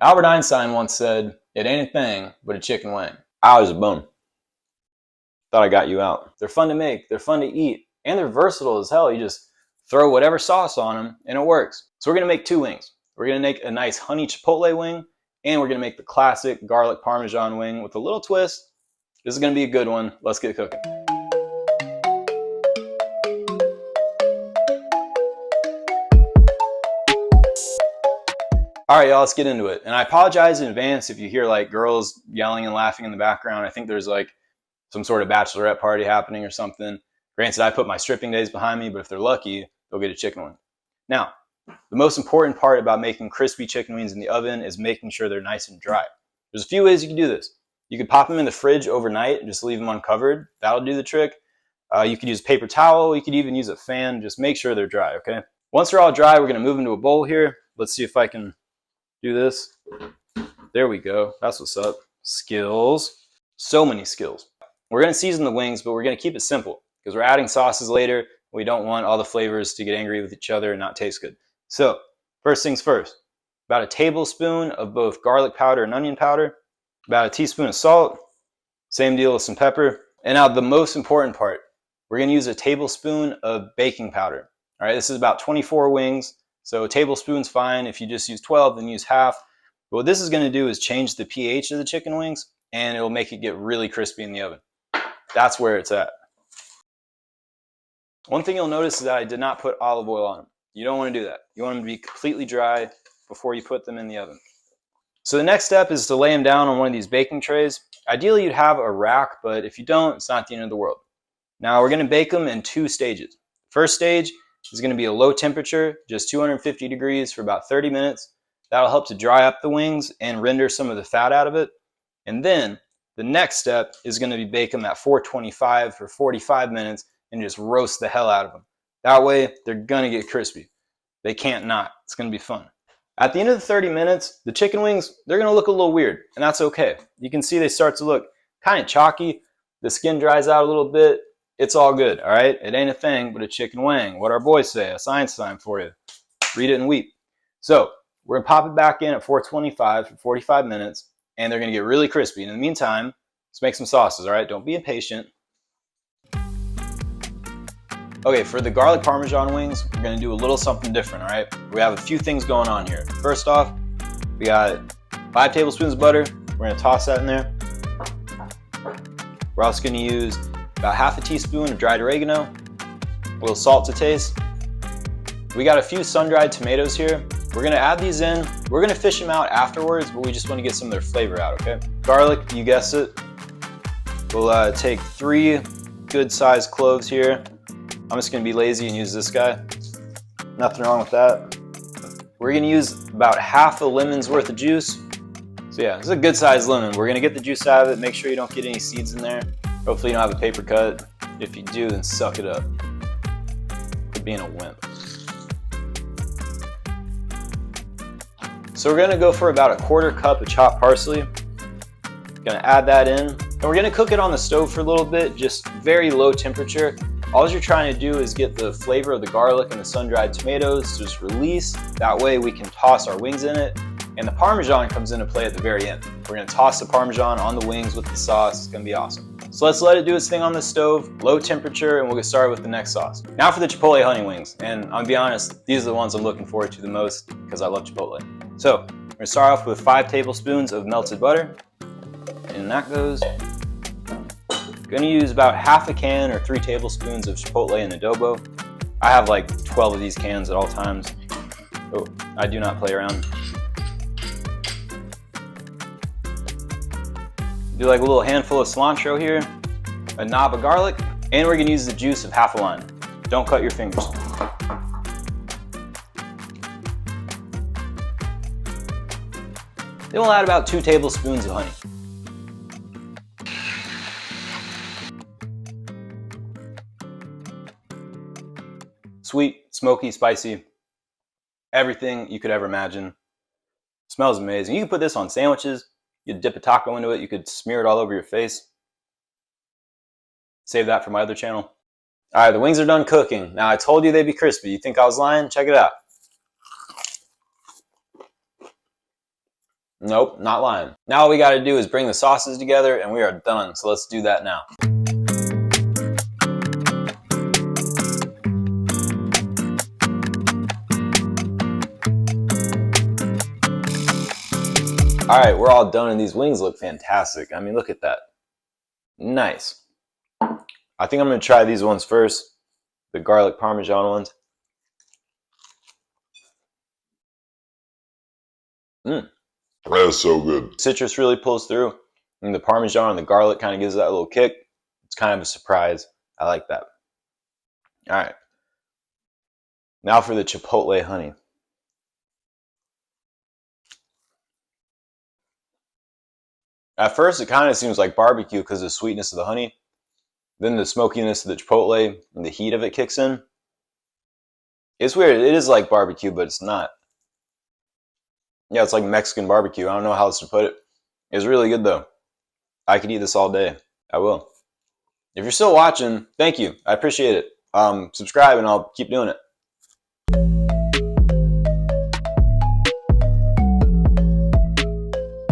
Albert Einstein once said, "It ain't a thing but a chicken wing." I was a bone. Thought I got you out. They're fun to make, they're fun to eat, and they're versatile as hell. You just throw whatever sauce on them and it works. So we're gonna make two wings. We're gonna make a nice honey chipotle wing, and we're gonna make the classic garlic parmesan wing with a little twist. This is gonna be a good one. Let's get cooking. All right, y'all, let's get into it. And I apologize in advance if you hear like girls yelling and laughing in the background. I think there's like some sort of bachelorette party happening or something. Granted, I put my stripping days behind me, but if they're lucky, they'll get a chicken wing. Now, the most important part about making crispy chicken wings in the oven is making sure they're nice and dry. There's a few ways you can do this. You could pop them in the fridge overnight and just leave them uncovered. That'll do the trick. You could use a paper towel. You could even use a fan. Just make sure they're dry, okay? Once they're all dry, we're gonna move into a bowl here. Let's see if I can do this. There we go. That's what's up. Skills. So many skills. We're going to season the wings, but we're going to keep it simple because we're adding sauces later. We don't want all the flavors to get angry with each other and not taste good. So first things first, about a tablespoon of both garlic powder and onion powder, about a teaspoon of salt, same deal with some pepper. And now the most important part, we're going to use a tablespoon of baking powder. All right, this is about 24 wings. So a tablespoon's fine. If you just use 12, then use half. But what this is going to do is change the pH of the chicken wings, and it'll make it get really crispy in the oven. That's where it's at. One thing you'll notice is that I did not put olive oil on them. You don't want to do that. You want them to be completely dry before you put them in the oven. So the next step is to lay them down on one of these baking trays. Ideally, you'd have a rack, but if you don't, it's not the end of the world. Now we're going to bake them in 2 stages. First stage is going to be a low temperature, just 250 degrees for about 30 minutes. That'll help to dry up the wings and render some of the fat out of it. And then the next step is going to be bake them at 425 for 45 minutes and just roast the hell out of them. That way, they're going to get crispy. They can't not. It's going to be fun. At the end of the 30 minutes, the chicken wings, they're going to look a little weird, and that's okay. You can see they start to look kind of chalky. The skin dries out a little bit. It's all good, all right? It ain't a thing but a chicken wing. What our boys say, a science time for you. Read it and weep. So we're going to pop it back in at 425 for 45 minutes. And they're going to get really crispy. In the meantime, let's make some sauces, all right? Don't be impatient. Okay, for the garlic parmesan wings, we're going to do a little something different, all right? We have a few things going on here. First off, we got 5 tablespoons of butter. We're going to toss that in there. We're also going to use about half a teaspoon of dried oregano, a little salt to taste. We got a few sun-dried tomatoes here. We're going to add these in. We're going to fish them out afterwards, but we just want to get some of their flavor out, okay? Garlic, you guessed it. We'll take 3 good-sized cloves here. I'm just going to be lazy and use this guy. Nothing wrong with that. We're going to use about half a lemon's worth of juice. So yeah, this is a good-sized lemon. We're going to get the juice out of it. Make sure you don't get any seeds in there. Hopefully you don't have a paper cut. If you do, then suck it up. Quit being a wimp. So we're going to go for about a 1/4 cup of chopped parsley. Going to add that in. And we're going to cook it on the stove for a little bit, just very low temperature. All you're trying to do is get the flavor of the garlic and the sun-dried tomatoes to just release. That way we can toss our wings in it. And the Parmesan comes into play at the very end. We're going to toss the Parmesan on the wings with the sauce. It's going to be awesome. So let's let it do its thing on the stove, low temperature, and we'll get started with the next sauce. Now for the chipotle honey wings. And I'll be honest, these are the ones I'm looking forward to the most because I love chipotle. So we're going to start off with 5 tablespoons of melted butter. And that goes. I'm going to use about half a can or 3 tablespoons of chipotle and adobo. I have like 12 of these cans at all times. Oh, I do not play around. Do like a little handful of cilantro here, a knob of garlic, and we're going to use the juice of half a lime. Don't cut your fingers. Then we'll add about 2 tablespoons of honey. Sweet, smoky, spicy, everything you could ever imagine. Smells amazing. You can put this on sandwiches. You could dip a taco into it. You could smear it all over your face. Save that for my other channel. All right, the wings are done cooking. Now, I told you they'd be crispy. You think I was lying? Check it out. Nope, not lying. Now all we gotta do is bring the sauces together and we are done. So let's do that now. All right, we're all done and these wings look fantastic. I mean, look at that. Nice. I think I'm gonna try these ones first. The garlic parmesan ones. That's so good. Citrus really pulls through, and the parmesan and the garlic kind of gives that little kick. It's kind of a surprise. I like that. All right. Now for the chipotle honey. At first, it kind of seems like barbecue because of the sweetness of the honey. Then the smokiness of the chipotle and the heat of it kicks in. It's weird. It is like barbecue, but it's not. Yeah, it's like Mexican barbecue. I don't know how else to put it. It's really good, though. I could eat this all day. I will. If you're still watching, thank you. I appreciate it. Subscribe, and I'll keep doing it.